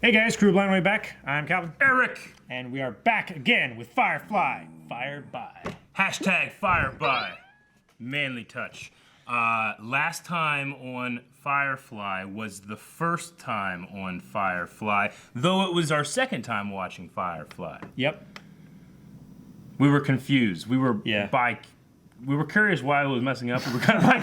Hey guys, Crew Blind Way back. I'm Calvin. Eric! And we are back again with Firefly, Fired By. Hashtag Fired By. Manly touch. Last time on Firefly was the first time on Firefly, though it was our second time watching Firefly. Yep. We were confused. We were we were curious why it was messing up. We were kind of like,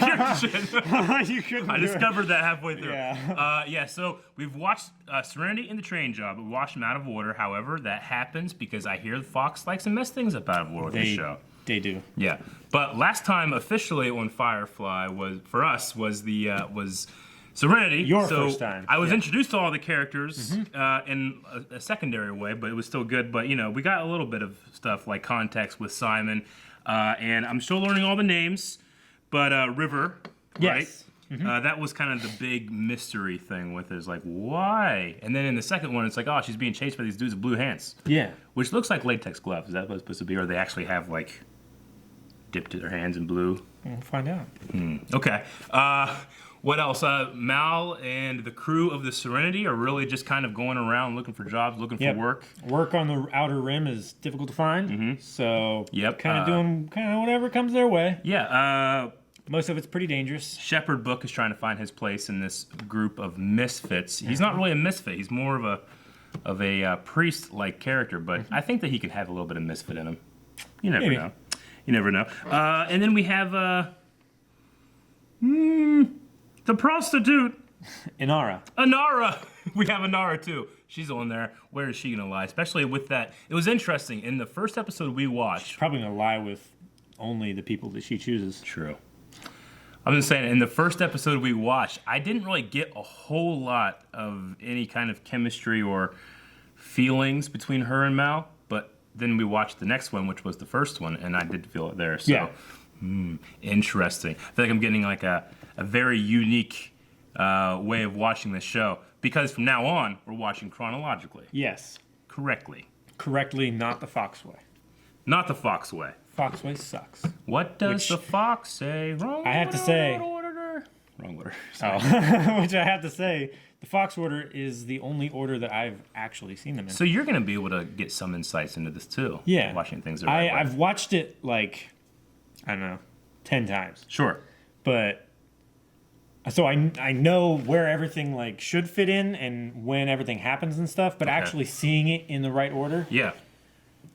You couldn't I discovered that halfway through. Yeah. So we've watched Serenity and the Train Job. We watched them out of order. However, that happens because I hear Fox likes to mess things up out of order with the show. They do. Yeah. But last time officially on Firefly was was Serenity. Your first time. I was introduced to all the characters in a secondary way, but it was still good. But, you know, we got a little bit of stuff like context with Simon. And I'm still learning all the names, but River, right? That was kind of the big mystery thing with it, is like, why? And then in the second one, it's like, oh, she's being chased by these dudes with blue hands. Yeah. Which looks like latex gloves. Is that what it's supposed to be? Or they actually have, like, dipped their hands in blue? We'll find out. Okay. What else? Mal and the crew of the Serenity are really just kind of going around looking for jobs, looking for work. Work on the outer rim is difficult to find, so kind of doing whatever comes their way. Yeah. Most of it's pretty dangerous. Shepherd Book is trying to find his place in this group of misfits. He's not really a misfit. He's more of a priest-like character, but I think that he can have a little bit of misfit in him. You never know. You never know. And then we have the prostitute. Inara. We have Inara too. She's on there. Where is she gonna lie? Especially with that. It was interesting. In the first episode we watched. She's probably gonna lie with only the people that she chooses. True. I'm just saying, in the first episode we watched, I didn't really get a whole lot of any kind of chemistry or feelings between her and Mal, but then we watched the next one, which was the first one, and I did feel it there. So, interesting. I feel like I'm getting like a very unique way of watching this show, because from now on, we're watching chronologically. Yes. Correctly. Correctly, not the Fox way. Not the Fox way. Fox way sucks. What does the fox say? Wrong. I have to say. Wrong order. Which I have to say, the Fox order is the only order that I've actually seen them in. So you're going to be able to get some insights into this too. Yeah. Watching things the right way. I've watched it like, I don't know, 10 times. Sure. But so I know where everything like should fit in and when everything happens and stuff, but actually seeing it in the right order. Yeah.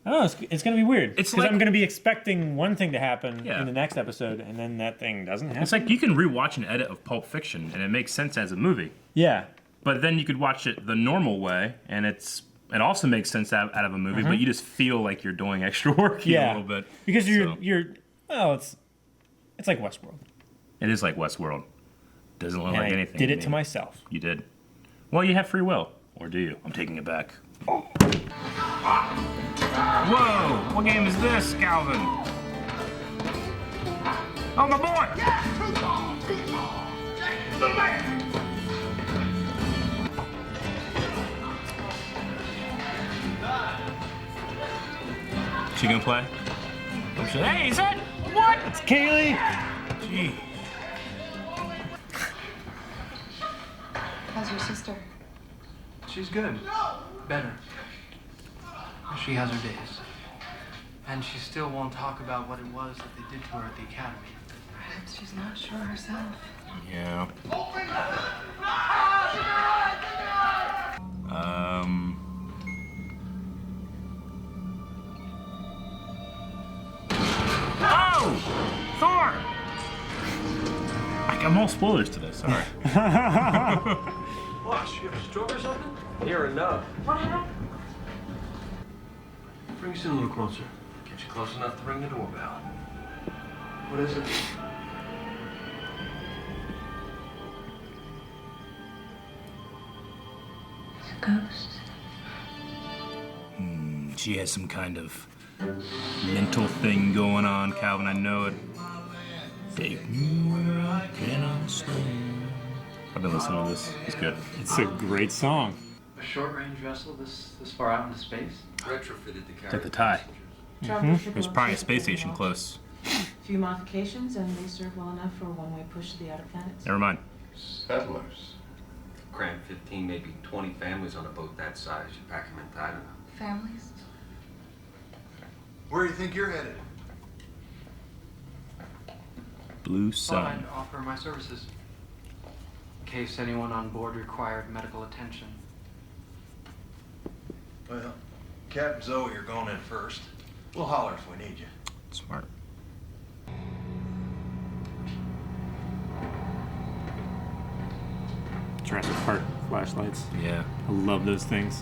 I don't know, it's going to be weird. It's because like, I'm going to be expecting one thing to happen Yeah. in the next episode, and then that thing doesn't happen. It's like you can rewatch an edit of Pulp Fiction, and it makes sense as a movie. Yeah. But then you could watch it the normal way, and it also makes sense out of a movie, but you just feel like you're doing extra work a little bit. Because it's like Westworld. It is like Westworld. Doesn't look like anything. I did it to myself. You did. Well, you have free will. Or do you? I'm taking it back. Whoa! What game is this, Calvin? Oh, my boy! She gonna play? Hey, is that what? It's Kaylee! Gee. How's your sister? She's good. Better. She has her days. And she still won't talk about what it was that they did to her at the academy. Perhaps she's not sure herself. Yeah. Oh! Thor! I'm all spoilers to this, sorry. Boss, you have a stroke or something? Near enough. What happened? Bring us in a little closer. Get you close enough to ring the doorbell. What is it? It's a ghost. She has some kind of mental thing going on, Calvin, I know it. Take me where I cannot stand. I've been listening to this. It's good. It's a great song. A short-range vessel this far out into space? Retrofitted the car. Take the tie. There's probably a space station close. Few modifications, and they serve well enough for a one-way push to the outer planets. Never mind. Settlers. cram 15, maybe 20 families on a boat that size. You pack them in tight enough. Families? Where do you think you're headed? Blue Thought sun. I'd offer my services in case anyone on board required medical attention. Well, Captain Zoe, you're going in first. We'll holler if we need you. Smart. Jurassic Park flashlights. Yeah. I love those things.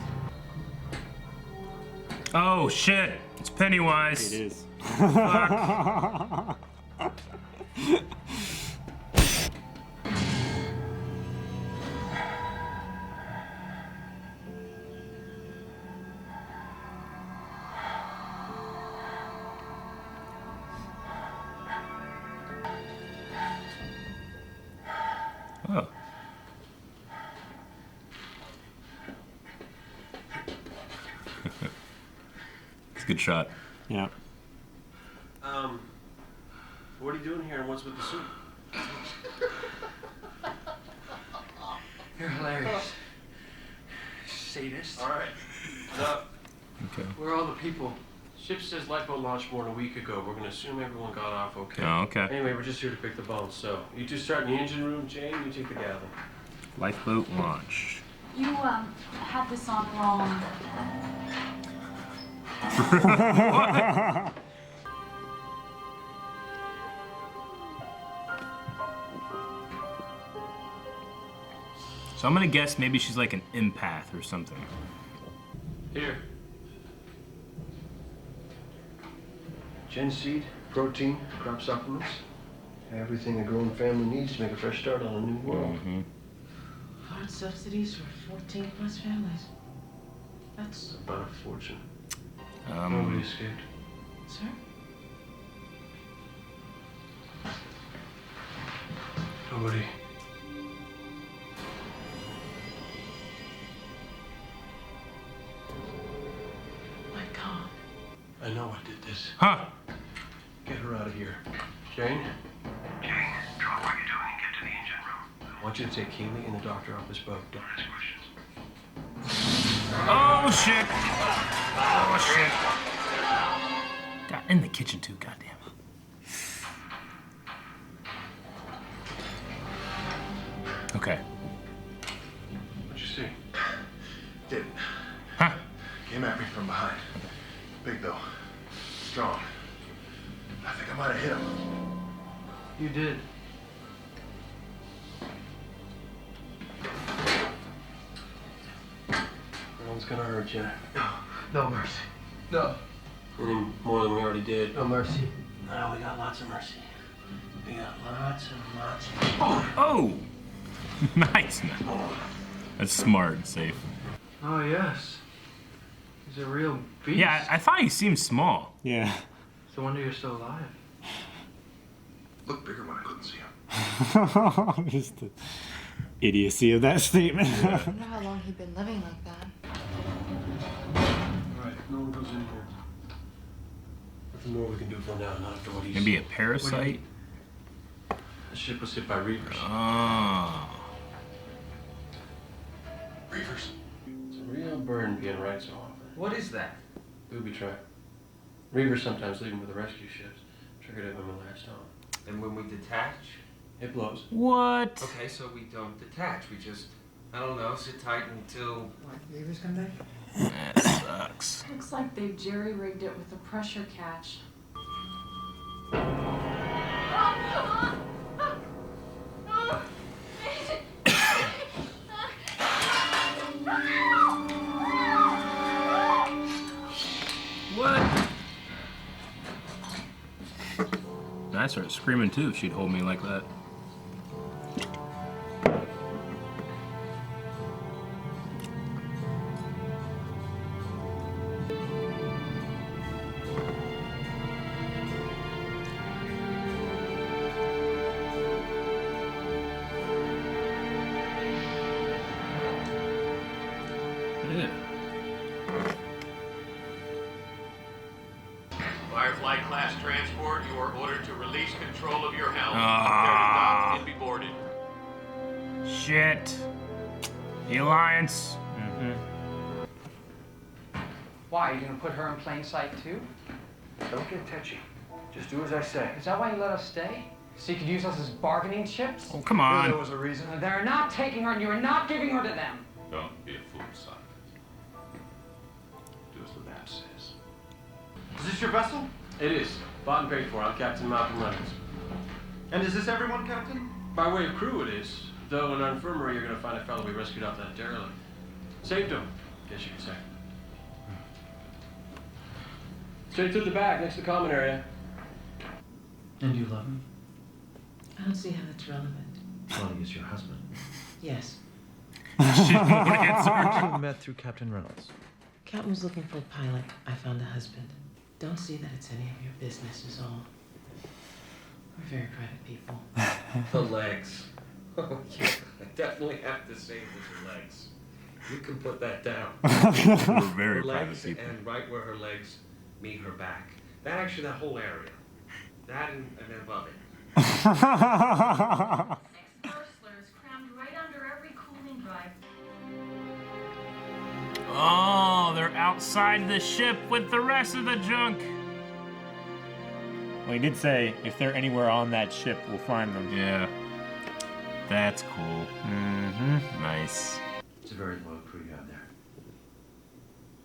Oh shit! It's Pennywise. It is. Oh. It's a good shot. Yeah. What are you doing here and what's with the suit? You're hilarious. Sadist. All right. What's up? Okay. Where are all the people? Ship says lifeboat launched more than a week ago. We're gonna assume everyone got off okay. Oh, okay. Anyway, we're just here to pick the bones. So, you two start in the engine room. Jane, you take the galley. Lifeboat launch. You had this on wrong. So I'm gonna guess maybe she's like an empath or something. Here. Genseed, protein, crop supplements. Everything a growing family needs to make a fresh start on a new world. Mm-hmm. Hard subsidies for 14 plus families. That's, About a fortune. Nobody escaped. sir? Nobody. My God. I know I did this. Huh? Get her out of here. Jane? Jane, drop what you're doing and get to the engine room. I want you to take Keely and the doctor off this boat. Don't Ask questions. Oh shit! Oh shit! God, in the kitchen too. Goddamn. Okay. What'd you see? Didn't. Huh? Came at me from behind. Big though. Strong. I think I might have hit him. You did. No one's gonna hurt you. No mercy. No. Any more than we already did. No mercy. No, we got lots of mercy. We got lots and lots. Oh! Nice, man. That's smart and safe. Oh, yes. He's a real beast. Yeah, I thought he seemed small. Yeah. It's a wonder you're still alive. Looked bigger when I couldn't see him. Just the idiocy of that statement. I wonder how long he'd been living like that. All right, no one goes in here. Nothing more we can do for now, not after what he's... Maybe a parasite? The ship was hit by reavers. Oh. Reavers. It's a real burden being right so often. What is that? Booby trap. Reavers sometimes leave them with the rescue ships. Triggered it when we latched on. And when we detach? It blows. What? Okay, so we don't detach. We just, I don't know, sit tight until... What, neighbors come back? That sucks. Looks like they've jerry-rigged it with a pressure catch. What? I started screaming too if she'd hold me like that. Yeah. Firefly class transport, you are ordered to release control of your helm. Ah. Dirty dock can be boarded. Shit. The Alliance. Why? Are you gonna put her in plain sight too? Don't get touchy. Just do as I say. Is that why you let us stay? So you could use us as bargaining chips? Oh, come There on. was a reason. They're not taking her and you're not giving her to them. Don't be a fool, son. Do as the map says. Is this your vessel? It is. Bought and paid for. I'm Captain Malcolm Reynolds. And is this everyone, Captain? By way of crew, it is. Though in our infirmary, you're gonna find a fellow we rescued off that derelict. Saved him, guess you could say. Straight through the back, next to the common area. And you love him? I don't see how that's relevant. Well, he is your husband. Yes. She won't answer. You met through Captain Reynolds. Captain was looking for a pilot. I found a husband. Don't see that it's any of your business is all. We're very private people. The legs. Oh, yeah. I definitely have to save his legs. You can put that down. We're very Her private legs people. and right where her legs meet her back. That whole area. That and above it. Ex-hustlers crammed right under every cooling drive. Oh, they're outside the ship with the rest of the junk. Well, he did say if they're anywhere on that ship, we'll find them. Yeah. That's cool. Nice. It's a very loyal crew you have there.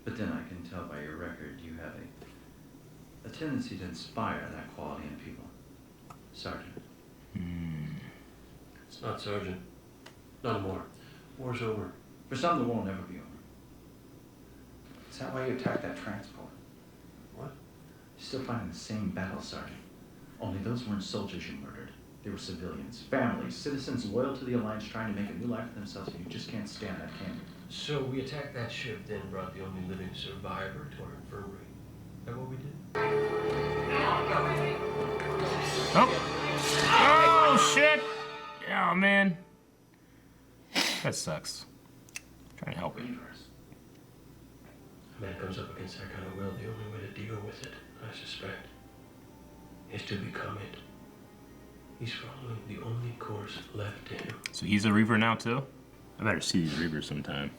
But then I can tell by your record you have a tendency to inspire that quality in people. Sergeant. It's not Sergeant. Not anymore. War's over. For some, the war will never be over. Is that why you attacked that transport? What? You're still fighting the same battle, Sergeant. Only those weren't soldiers you murdered. They were civilians, families, citizens loyal to the Alliance trying to make a new life for themselves, and you just can't stand that, can you? So we attacked that ship, then brought the only living survivor to our infirmary. Is that what we did? Oh. Oh, shit. Oh, man. That sucks. Trying to help you. A man comes up against that kind of will, the only way to deal with it, I suspect, is to become it. He's following the only course left to him. So he's a Reaver now, too? I better see these Reavers sometime.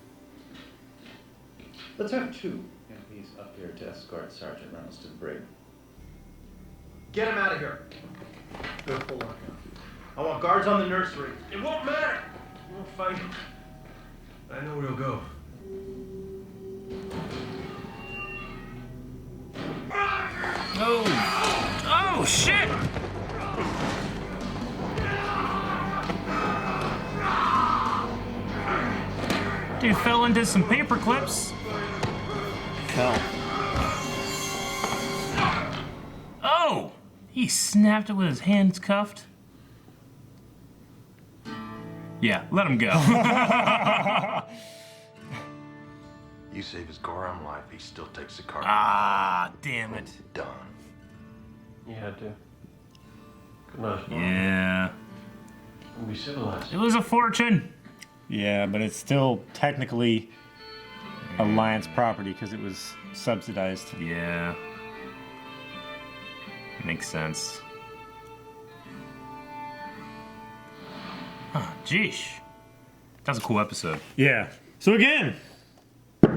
Let's have two. And he's up here to escort Sergeant Reynolds to the brig. Get him out of here. Go full lockout. I want guards on the nursery. It won't matter. You won't find him. I know where he'll go. Oh! Oh, shit! Dude fell into some paper clips. Fell. Oh! He snapped it with his hands cuffed. Yeah, let him go. You save his Goron life, he still takes the car. Ah, damn it. Done. You had to. Good night. Yeah. We'll be civilized. It was a fortune. Yeah, but it's still technically Alliance property because it was subsidized. Yeah. Makes sense. Huh, geesh. That was a cool episode. Yeah. So again, what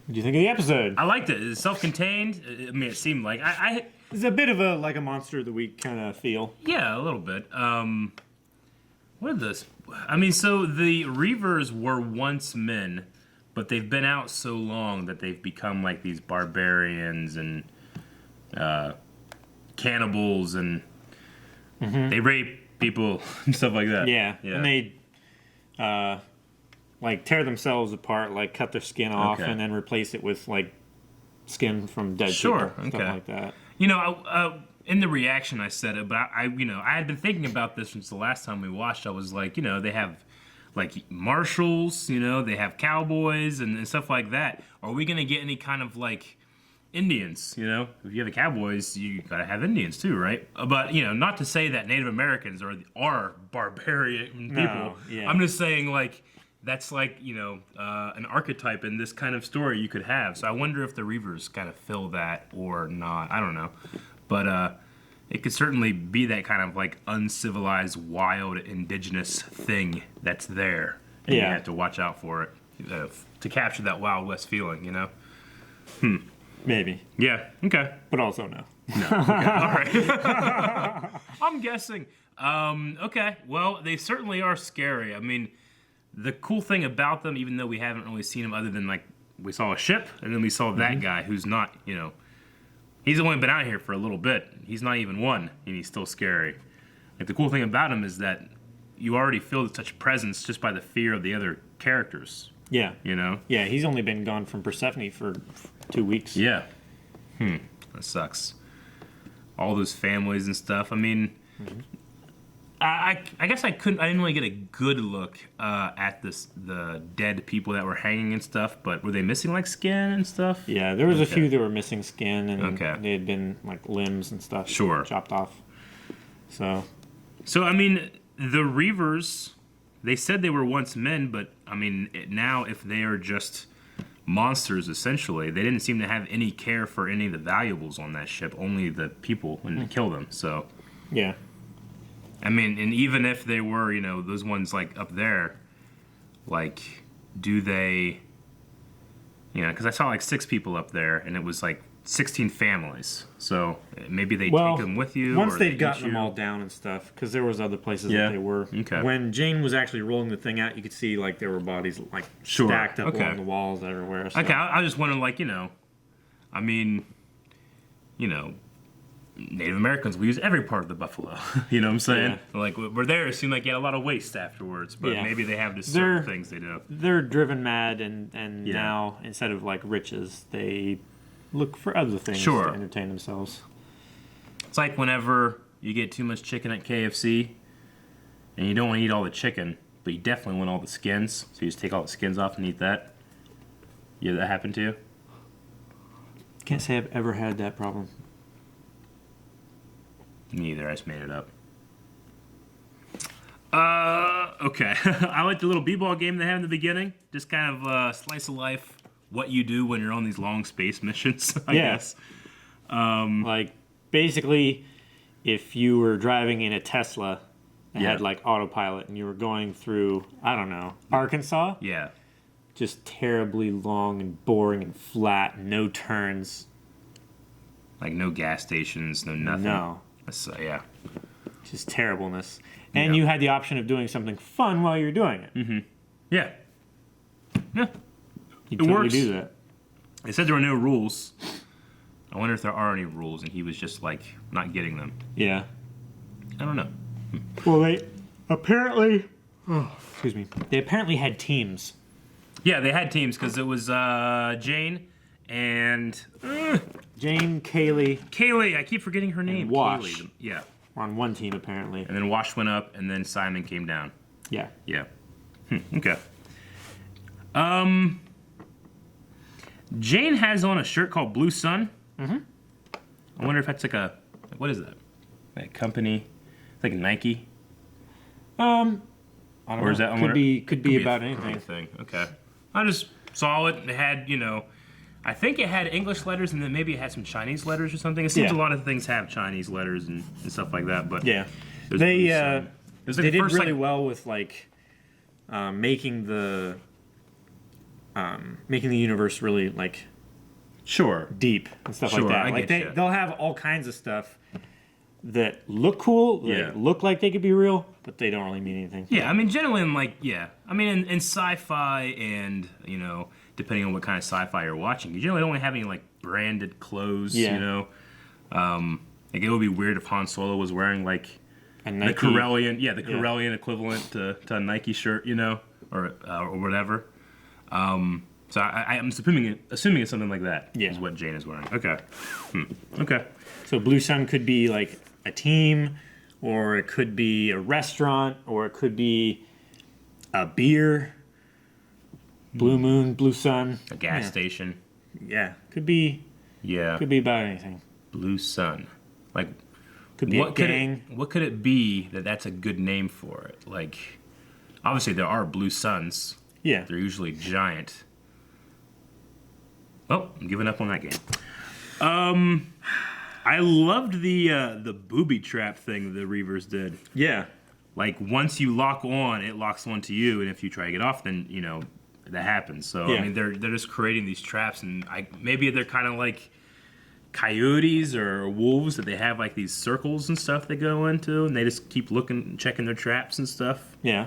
do you think of the episode? I liked it. It's self-contained. I mean, it seemed like It's a bit of a like a monster of the week kind of feel. Yeah, a little bit. What are this? I mean, so the Reavers were once men, but they've been out so long that they've become like these barbarians and cannibals, and they rape people and stuff like that. Yeah. And they like tear themselves apart, like cut their skin off, Okay. and then replace it with like skin from dead Sure, people, okay. stuff like that. You know, in the reaction I said it, but I had been thinking about this since the last time we watched. I was like, you know, they have like marshals, you know, they have cowboys and stuff like that. Are we gonna get any kind of like Indians? You know, if you have the cowboys, you gotta have Indians too, right? But you know, not to say that Native Americans are barbarian people. No, yeah. I'm just saying like. That's like, you know, an archetype in this kind of story you could have. So I wonder if the Reavers kind of fill that or not. I don't know. But it could certainly be that kind of like uncivilized, wild, indigenous thing that's there. and you Yeah. have to watch out for it to capture that Wild West feeling, you know? Maybe, Yeah. Okay. but also no. No. Okay. All right. I'm guessing. Okay. Well, they certainly are scary. I mean, the cool thing about them, even though we haven't really seen them other than like we saw a ship and then we saw that guy who's not, you know, he's only been out here for a little bit. He's not even one, and he's still scary. Like the cool thing about him is that you already feel such presence just by the fear of the other characters. Yeah. You know? Yeah, he's only been gone from Persephone for 2 weeks. Yeah. That sucks. All those families and stuff. I mean, I guess I didn't really get a good look at the dead people that were hanging and stuff, but were they missing like skin and stuff? Yeah, there was a few that were missing skin, and Okay. they had been like limbs and stuff Sure. chopped off. So I mean, the Reavers, they said they were once men, but I mean, now if they are just monsters, essentially, they didn't seem to have any care for any of the valuables on that ship, only the people, and to kill them. So, yeah, I mean, and even if they were, you know, those ones like up there, like, do they, you know, because I saw like 6 people up there, and it was like 16 families. So maybe they take them with you. Once or they'd they gotten eat them you. all down and stuff, because there was other places Yeah. that they were. Okay. When Jane was actually rolling the thing out, you could see like there were bodies like Sure. stacked up Okay. along the walls everywhere. So. Okay, I just wonder, like, you know, I mean, you know, Native Americans, we use every part of the buffalo. You know what I'm saying? Like, we're there, it seemed like you had a lot of waste afterwards, but Yeah. maybe they have just certain things they do. They're driven mad, and Yeah. now instead of like riches, they look for other things Sure. to entertain themselves. It's like whenever you get too much chicken at KFC, and you don't want to eat all the chicken, but you definitely want all the skins, so you just take all the skins off and eat that. Yeah, that happened to you? Can't say I've ever had that problem. Me either, I just made it up. Okay. I like the little b-ball game they have in the beginning. Just kind of slice of life, what you do when you're on these long space missions, I guess. Like, basically, if you were driving in a Tesla that had, like, autopilot and you were going through, I don't know, Arkansas? Yeah. Just terribly long and boring and flat, no turns. Like, no gas stations, no nothing. No. Yeah. Just terribleness. And you had the option of doing something fun while you're doing it. Mm-hmm. Yeah. Yeah. You It totally works. do that. They said there were no rules. I wonder if there are any rules, and he was just, like, not getting them. Yeah. I don't know. Well, they apparently... Oh, excuse me. They apparently had teams. Yeah, they had teams, because it was Jane and... Jane, Kaylee, I keep forgetting her name. and Wash. Kaylee. Yeah. Were on one team, apparently. And then Wash went up, and then Simon came down. Yeah. Yeah. Okay. Jane has on a shirt called Blue Sun. Mm-hmm. I wonder if that's like a... What is that? Like a company? It's like Nike? I don't know. Or is that... Could be about a anything. thing. Okay. I just saw it. It had, you know... I think it had English letters, and then maybe it had some Chinese letters or something. It seems a lot of things have Chinese letters and stuff like that, but... Yeah. there's They Blue Sun. It was like they the did first, really like, well with, like, making the universe really, like... Sure. Deep and stuff Sure, like that. I Like get ya. they'll have all kinds of stuff that look cool, that look like they could be real, but they don't really mean anything. Yeah, I mean, generally, I mean, in sci-fi and, you know, depending on what kind of sci-fi you're watching, you generally don't have any, like, branded clothes, you know? Like, it would be weird if Han Solo was wearing, like, the Corellian, the Corellian equivalent to a Nike shirt, you know, or whatever. So I'm assuming it's something like that. Is what Jane is wearing. Okay. Okay. So Blue Sun could be like a team, or it could be a restaurant, or it could be a beer. Blue Moon, Blue Sun. A gas station. Yeah. Could be. Yeah. Could be about anything. Blue Sun. Like, could be a gang. What could it be that's a good name for it? Like, obviously there are Blue Suns. Yeah. They're usually giant. Oh, I'm giving up on that game. I loved the booby trap thing the Reavers did. Yeah. like once you lock on, it locks onto you, and if you try to get off, then that happens. So I mean, they're just creating these traps, and maybe they're kind of like coyotes or wolves that they have like these circles and stuff they go into, and they just keep looking, checking their traps and stuff. Yeah.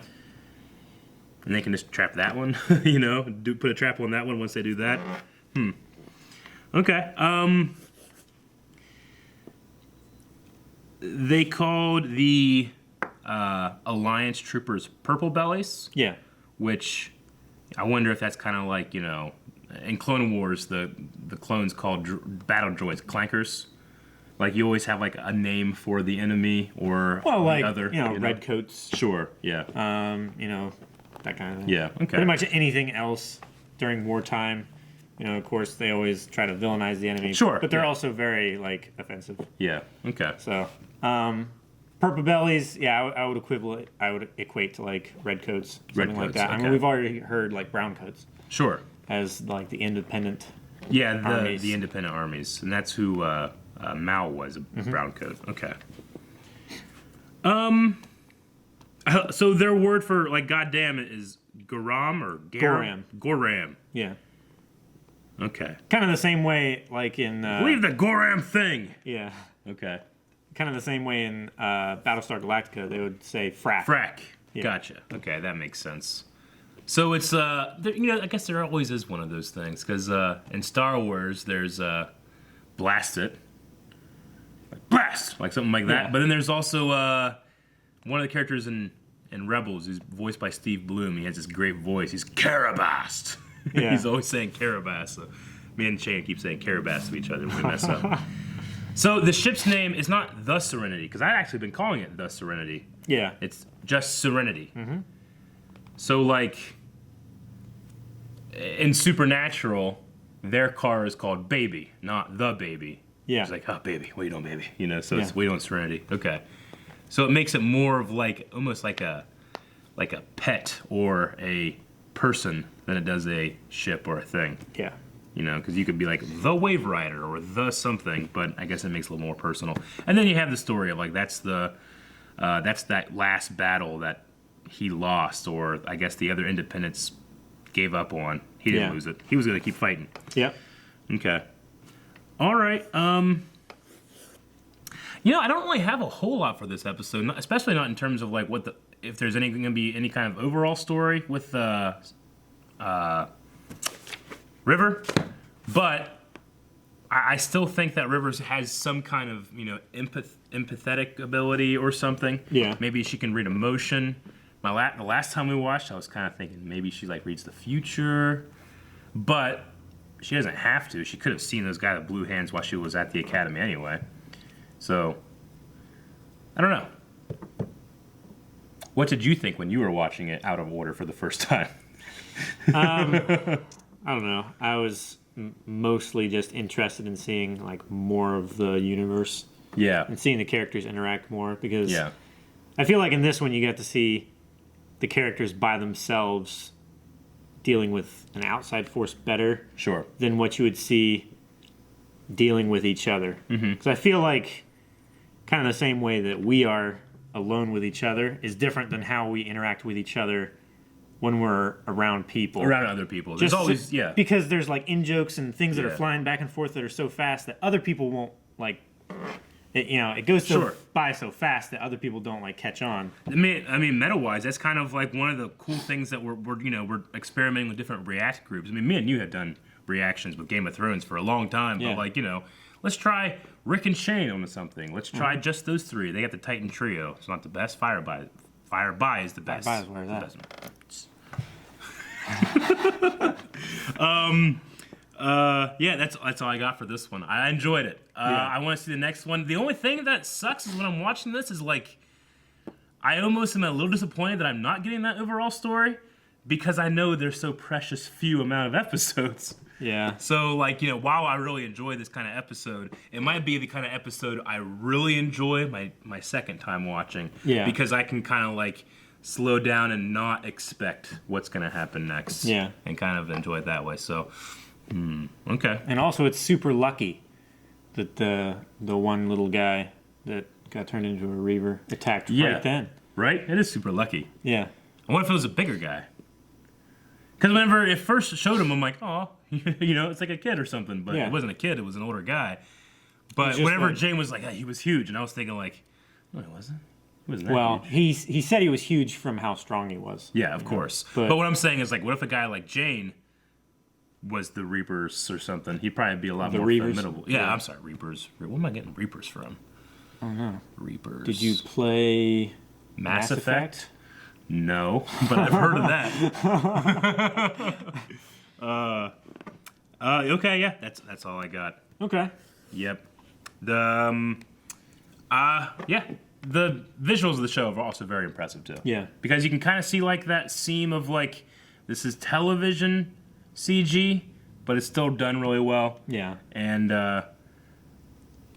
And they can just trap that one, put a trap on that one once they do that. Okay. They called the Alliance troopers purple bellies. Yeah. Which I wonder if that's kind of like, in Clone Wars, the clones called battle droids clankers. Like you always have like a name for the enemy or like other, red coats. Sure. Yeah. That kind of thing. Yeah. Okay. Pretty much anything else during wartime. Of course, they always try to villainize the enemy. Sure. But they're also very offensive. Yeah. Okay. So, purple bellies. Yeah, I would equate to like red coats, something like that. Okay. I mean, we've already heard like brown coats. Sure. As like the independent. Yeah, armies. the independent armies, and that's who Mao was, a brown coat. Okay. So their word for like goddamn is Goram or Goram. Goram. Yeah. Okay. Kind of the same way, like in. Leave the Goram thing. Yeah. Okay. Kind of the same way in Battlestar Galactica, they would say frack. Frack. Yeah. Gotcha. Okay, that makes sense. So it's I guess there always is one of those things because in Star Wars there's blast it, like blast, like something like that. Yeah. But then there's also one of the characters in Rebels who's voiced by Steve Bloom. He has this great voice. He's Carabast. Yeah. He's always saying Carabast. So me and Shane keep saying Carabast to each other when we mess up. So the ship's name is not the Serenity because I've actually been calling it the Serenity. Yeah. It's just Serenity. So, like, in Supernatural, their car is called Baby, not the Baby. Yeah. It's like, oh, baby, what are you doing, baby? So it's we don't Serenity. Okay. So it makes it more of like, almost like a pet or a person than it does a ship or a thing. Yeah. Because you could be like the Wave Rider or the something, but I guess it makes it a little more personal. And then you have the story of like, that's that last battle that he lost, or I guess the other independents gave up on. He didn't lose it. He was going to keep fighting. Yep. Okay. All right. I don't really have a whole lot for this episode, especially not in terms of like if there's going to be any kind of overall story with River, but I still think that Rivers has some kind of empathetic ability or something. Yeah. Maybe she can read emotion. The last time we watched, I was kind of thinking maybe she like reads the future, but she doesn't have to. She could have seen those guys with blue hands while she was at the academy anyway. So I don't know. What did you think when you were watching it out of order for the first time? I don't know. I was mostly just interested in seeing like more of the universe. Yeah. And seeing the characters interact more because yeah. I feel like in this one you get to see the characters by themselves dealing with an outside force better than what you would see dealing with each other. Because I feel like kind of the same way that we are alone with each other is different than how we interact with each other when we're around people. Around other people. There's always, because there's like in-jokes and things that are flying back and forth that are so fast that other people won't like... It goes by so fast that other people don't like catch on. I mean, meta-wise, that's kind of like one of the cool things that we're experimenting with different react groups. I mean, me and you have done reactions with Game of Thrones for a long time, but like let's try Rick and Shane on something. Let's try just those three. They got the Titan trio. It's not the best. Fireby is the best. Fireby's where that. That's all I got for this one. I enjoyed it. I want to see the next one. The only thing that sucks is when I'm watching this is like, I almost am a little disappointed that I'm not getting that overall story because I know there's so precious few amount of episodes. Yeah. So like, while I really enjoy this kind of episode, it might be the kind of episode I really enjoy my second time watching. Yeah. Because I can kind of like slow down and not expect what's going to happen next. Yeah. And kind of enjoy it that way. So, okay. And also, it's super lucky that the one little guy that got turned into a Reaver attacked right then. Right? It is super lucky. Yeah. And what if it was a bigger guy? Because whenever it first showed him, I'm like, oh, you know, it's like a kid or something. But Yeah. it wasn't a kid, it was an older guy. But just whenever like- Jane was like, he was huge, and I was thinking like, no, he wasn't. He wasn't that Well, huge. he said he was huge from how strong he was. Yeah, of course. But- But what I'm saying is, like, what if a guy like Jane was the Reapers or something? He'd probably be a lot The more Reavers? formidable. Yeah, Yeah. I'm sorry, Reapers. Where am I getting Reapers from? I don't know. Reapers. Did you play Mass Effect? No, but I've heard of that. Okay, yeah, that's all I got. Okay. Yep. The the visuals of the show are also very impressive too. Yeah. Because you can kind of see like that seam of like this is television CG, but it's still done really well. Yeah. And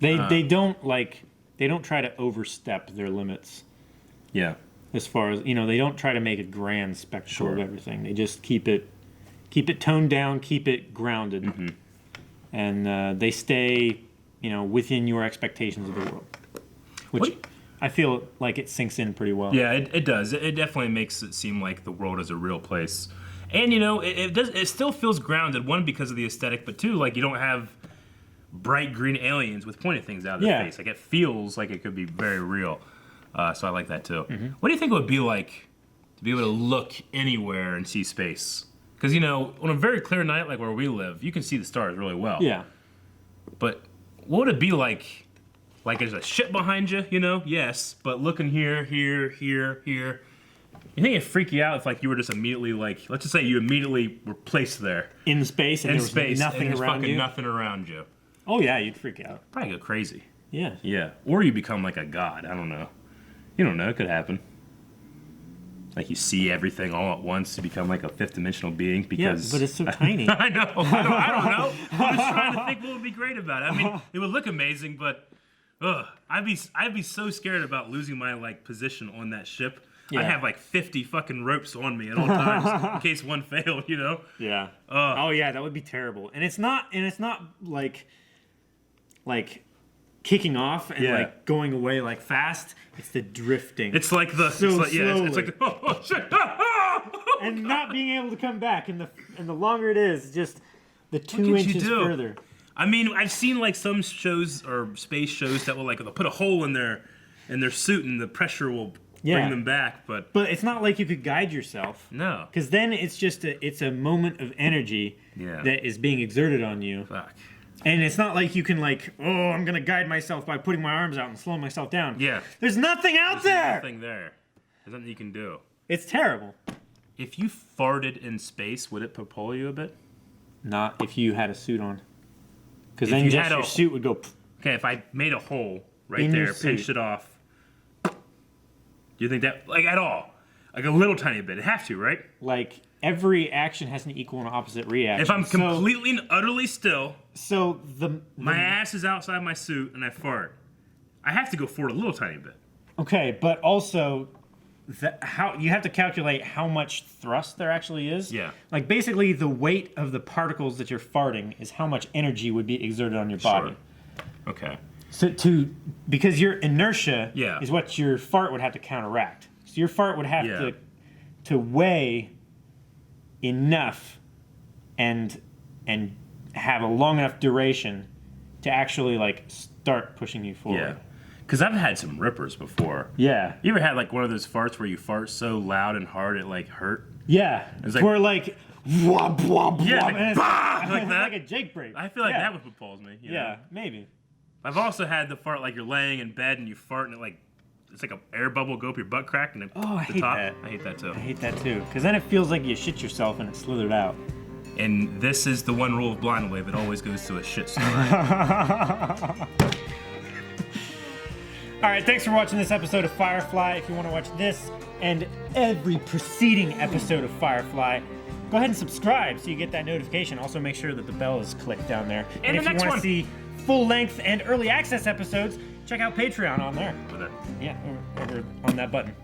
They don't try to overstep their limits. Yeah. As far as they don't try to make a grand spectacle of Sure. everything. They just keep it toned down, keep it grounded, Mm-hmm. and they stay within your expectations of the world, which I feel like it sinks in pretty well. Yeah, it does. It definitely makes it seem like the world is a real place. And it still feels grounded, one because of the aesthetic, but two, like you don't have bright green aliens with pointed things out of their face. Like it feels like it could be very real. So I like that too. Mm-hmm. What do you think it would be like to be able to look anywhere and see space? Because on a very clear night like where we live, you can see the stars really well. Yeah. But what would it be like? Like there's a ship behind you, Yes, but looking here. You think it'd freak you out if like you were just immediately like, let's just say you immediately were placed there In space, and there was nothing and there's around fucking you. nothing around you. Oh yeah, you'd freak out. Probably go crazy. Yeah. Yeah, or you become like a god. I don't know. You don't know. It could happen. Like you see everything all at once. You become like a fifth dimensional being because. Yeah, but it's so tiny. I know. I don't know. I'm just trying to think what would be great about it. I mean, it would look amazing, but I'd be so scared about losing my like position on that ship. Yeah. I have like 50 fucking ropes on me at all times in case one failed. Yeah. Oh yeah, that would be terrible. And it's not like kicking off and like going away like fast. It's the drifting. It's like the slowly. it's like oh shit. And not being able to come back, and the longer it is, just the 2 What could you inches do? further. I mean, I've seen like some shows or space shows that will like they'll put a hole in their suit and the pressure will bring them back, but it's not like you could guide yourself. No, because then it's just a moment of energy that is being exerted on you. Fuck. And it's not like you can I'm gonna guide myself by putting my arms out and slowing myself down. Yeah. There's nothing out there. Nothing there. There's nothing you can do. It's terrible. If you farted in space, would it propel you a bit? Not if you had a suit on. Because If then you just had your a- suit would go. Okay, if I made a hole right In your there, suit. pinched it off, do you think that like at all? Like a little tiny bit. It have to, right? Like every action has an equal and opposite reaction. If I'm completely and utterly still, so my ass is outside my suit and I fart, I have to go forward a little tiny bit. Okay, but also how you have to calculate how much thrust there actually is. Yeah. Like basically the weight of the particles that you're farting is how much energy would be exerted on your body. Sure. Okay. So because your inertia Yeah. is what your fart would have to counteract. So your fart would have to weigh enough and have a long enough duration to actually start pushing you forward. Yeah. Because I've had some rippers before. Yeah. You ever had one of those farts where you fart so loud and hard it hurt? Yeah. It's where whop, whop, Yeah, whop, and it's bah! Like that. like a Jake break. I feel like that would propel me. You know? Maybe. I've also had the fart you're laying in bed and you fart and it's like an air bubble go up your butt crack and it, I the hate top. that. I hate that too. I hate that too. Because then it feels like you shit yourself and it slithered out. And this is the one rule of Blind Wave. It always goes to a shit story. All right, thanks for watching this episode of Firefly. If you want to watch this and every preceding episode of Firefly, go ahead and subscribe so you get that notification. Also, make sure that the bell is clicked down there. And if the you next want one. to see full-length and early access episodes, check out Patreon on there. With it. Yeah, over on that button.